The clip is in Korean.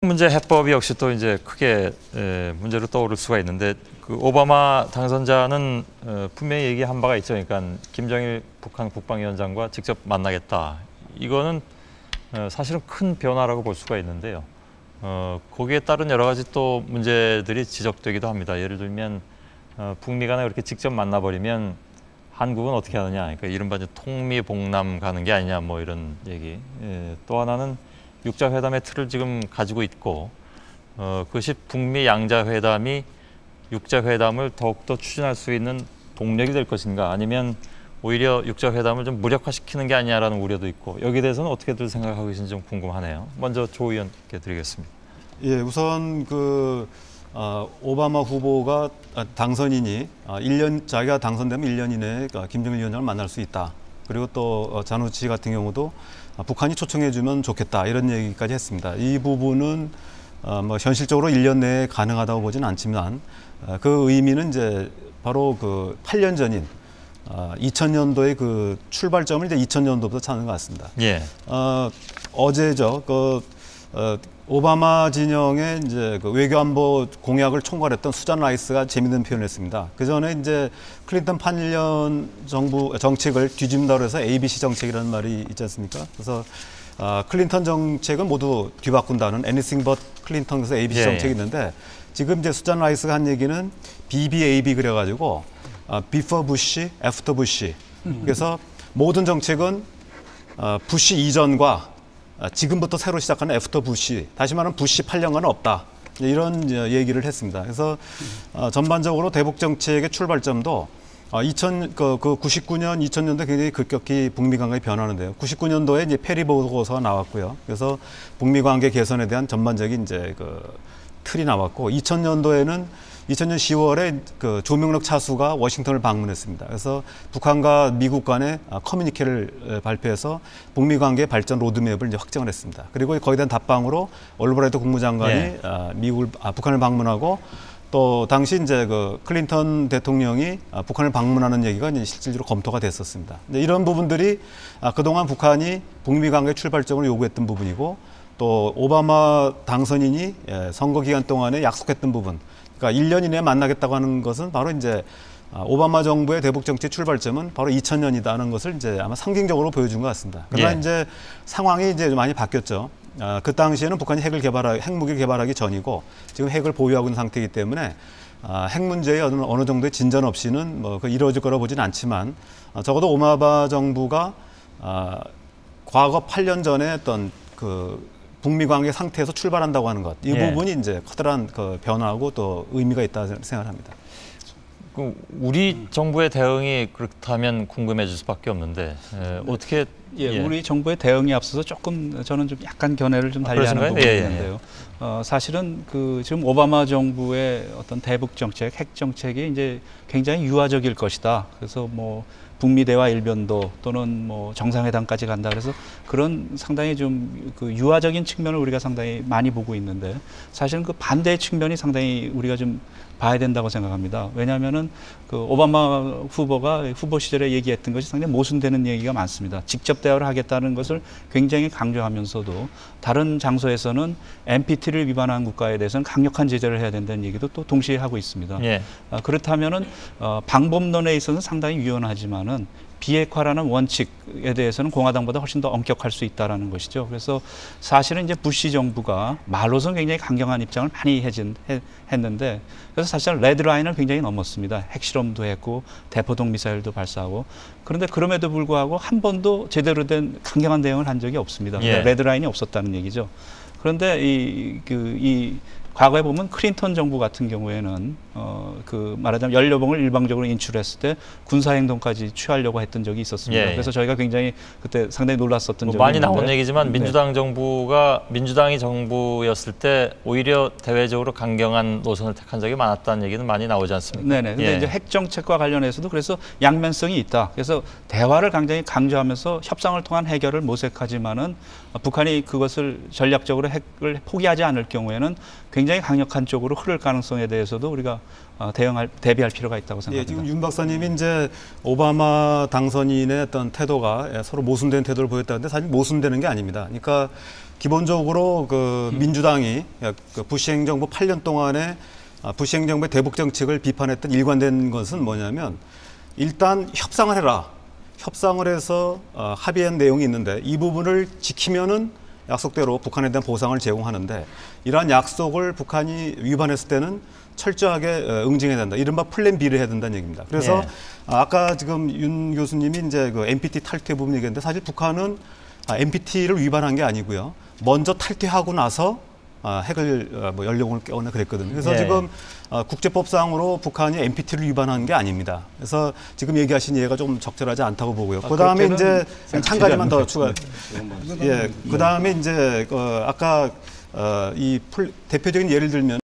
문제 해법이 역시 또 이제 크게 문제로 떠오를 수가 있는데 그 오바마 당선자는 분명히 얘기한 바가 있죠. 그러니까 김정일 북한 국방위원장과 직접 만나겠다. 이거는 사실은 큰 변화라고 볼 수가 있는데요. 거기에 따른 여러 가지 또 문제들이 지적되기도 합니다. 예를 들면 북미 간에 그렇게 직접 만나버리면 한국은 어떻게 하느냐. 그러니까 이른바 이제 통미봉남 가는 게 아니냐 뭐 이런 얘기. 또 하나는 육자회담의 틀을 지금 가지고 있고 그것이 북미 양자회담이 육자회담을 더욱더 추진할 수 있는 동력이 될 것인가 아니면 오히려 육자회담을 좀 무력화시키는 게 아니냐라는 우려도 있고 여기에 대해서는 어떻게들 생각하고 계신지 좀 궁금하네요. 먼저 조 의원께 드리겠습니다. 예, 우선 오바마 후보가 당선인이 자기가 당선되면 1년 이내에 김정일 위원장을 만날 수 있다. 그리고 또 잔우치 같은 경우도 북한이 초청해주면 좋겠다 이런 얘기까지 했습니다. 이 부분은 뭐 현실적으로 1년 내에 가능하다고 보지는 않지만 그 의미는 이제 바로 그 8년 전인 2000년도의 그 출발점을 이제 2000년도부터 찾는 것 같습니다. 예. 어제죠. 오바마 진영의 이제 그 외교안보 공약을 총괄했던 수잔 라이스가 재미있는 표현을 했습니다. 그 전에 이제 클린턴 8년 정부 정책을 뒤집는다고 해서 ABC 정책이라는 말이 있지 않습니까? 그래서 클린턴 정책은 모두 뒤바꾼다는 anything but 클린턴에서 ABC 정책이 있는데 지금 이제 수잔 라이스가 한 얘기는 BBAB 그래가지고 before Bush, after Bush. 그래서 모든 정책은 부시 이전과 지금부터 새로 시작하는 애프터 부시, 다시 말하면 부시 8년간은 없다. 이런 얘기를 했습니다. 그래서 전반적으로 대북 정책의 출발점도 99년, 2000년도에 굉장히 급격히 북미 관계가 변하는데요. 99년도에 이제 페리 보고서가 나왔고요. 그래서 북미 관계 개선에 대한 전반적인 이제 틀이 나왔고, 2000년도에는 2000년 10월에 그 조명록 차수가 워싱턴을 방문했습니다. 그래서 북한과 미국 간의 커뮤니케를 발표해서 북미 관계 발전 로드맵을 이제 확정을 했습니다. 그리고 거기에 대한 답방으로 올브라이트 국무장관이 북한을 방문하고 또 당시 이제 그 클린턴 대통령이 북한을 방문하는 얘기가 이제 실질적으로 검토가 됐었습니다. 이런 부분들이 그동안 북한이 북미 관계 출발점으로 요구했던 부분이고 또 오바마 당선인이 선거 기간 동안에 약속했던 부분. 그러니까 1년 이내에 만나겠다고 하는 것은 바로 이제 오바마 정부의 대북 정책 출발점은 바로 2000년이다는 것을 이제 아마 상징적으로 보여준 것 같습니다. 그러나 이제 상황이 이제 많이 바뀌었죠. 그 당시에는 북한이 핵무기를 개발하기 전이고 지금 핵을 보유하고 있는 상태이기 때문에 핵 문제에 어느 정도의 진전 없이는 뭐 이루어질 거라 보지는 않지만 적어도 오바마 정부가 과거 8년 전에 어떤 북미 관계 상태에서 출발한다고 하는 것, 이 부분이 이제 커다란 변화하고 또 의미가 있다 생각합니다. 우리 정부의 대응이 그렇다면 궁금해질 수밖에 없는데 어떻게? 우리 정부의 대응이 앞서서 조금 저는 좀 약간 견해를 좀 달리하는 부분이 있는데요. 사실은 지금 오바마 정부의 어떤 대북 정책, 핵 정책이 이제 굉장히 유화적일 것이다. 그래서 뭐 북미 대화 일변도 또는 뭐 정상회담까지 간다. 그래서 그런 상당히 좀 유화적인 측면을 우리가 상당히 많이 보고 있는데 사실은 그 반대의 측면이 상당히 우리가 좀 봐야 된다고 생각합니다. 왜냐하면은 오바마 후보가 후보 시절에 얘기했던 것이 상당히 모순되는 얘기가 많습니다. 직접 대화를 하겠다는 것을 굉장히 강조하면서도 다른 장소에서는 NPT를 위반한 국가에 대해서는 강력한 제재를 해야 된다는 얘기도 또 동시에 하고 있습니다. 그렇다면은 방법론에 있어서는 상당히 유연하지만은 비핵화라는 원칙에 대해서는 공화당보다 훨씬 더 엄격할 수 있다라는 것이죠. 그래서 사실은 이제 부시 정부가 말로서는 굉장히 강경한 입장을 많이 했는데 그래서 사실 레드라인을 굉장히 넘었습니다. 핵실험도 했고 대포동 미사일도 발사하고 그런데 그럼에도 불구하고 한 번도 제대로 된 강경한 대응을 한 적이 없습니다. 레드라인이 없었다는 얘기죠. 그런데 과거에 보면 클린턴 정부 같은 경우에는 말하자면 연료봉을 일방적으로 인출했을 때 군사행동까지 취하려고 했던 적이 있었습니다. 그래서 저희가 굉장히 그때 상당히 놀랐었던 적이 많이 있는데 나온 얘기지만 민주당이 정부였을 때 오히려 대외적으로 강경한 노선을 택한 적이 많았다는 얘기는 많이 나오지 않습니까? 네네. 근데 이제 핵 정책과 관련해서도 그래서 양면성이 있다. 그래서 대화를 굉장히 강조하면서 협상을 통한 해결을 모색하지만은 북한이 그것을 전략적으로 핵을 포기하지 않을 경우에는 굉장히 굉장히 강력한 쪽으로 흐를 가능성에 대해서도 우리가 대비할 필요가 있다고 예, 생각합니다. 지금 윤 박사님이 이제 오바마 당선인의 어떤 태도가 서로 모순된 태도를 보였다는데 사실 모순되는 게 아닙니다. 그러니까 기본적으로 그 민주당이 그 부시 행정부 8년 동안에 부시 행정부의 대북 정책을 비판했던 일관된 것은 뭐냐면 일단 협상을 해라. 협상을 해서 합의한 내용이 있는데 이 부분을 지키면은 약속대로 북한에 대한 보상을 제공하는데 이러한 약속을 북한이 위반했을 때는 철저하게 응징해야 된다. 이른바 플랜 B를 해야 된다는 얘기입니다. 그래서 예. 아까 지금 윤 교수님이 이제 그 NPT 탈퇴 부분 얘기했는데 사실 북한은 NPT를 위반한 게 아니고요. 먼저 탈퇴하고 나서 핵을 연료공을 깨거나 그랬거든요. 그래서 예. 지금 국제법상으로 북한이 NPT를 위반한 게 아닙니다. 그래서 지금 얘기하신 예가 좀 적절하지 않다고 보고요. 그다음에 이제 한 가지만 더 추가. 예, 그다음에 이제 아까 이 대표적인 예를 들면.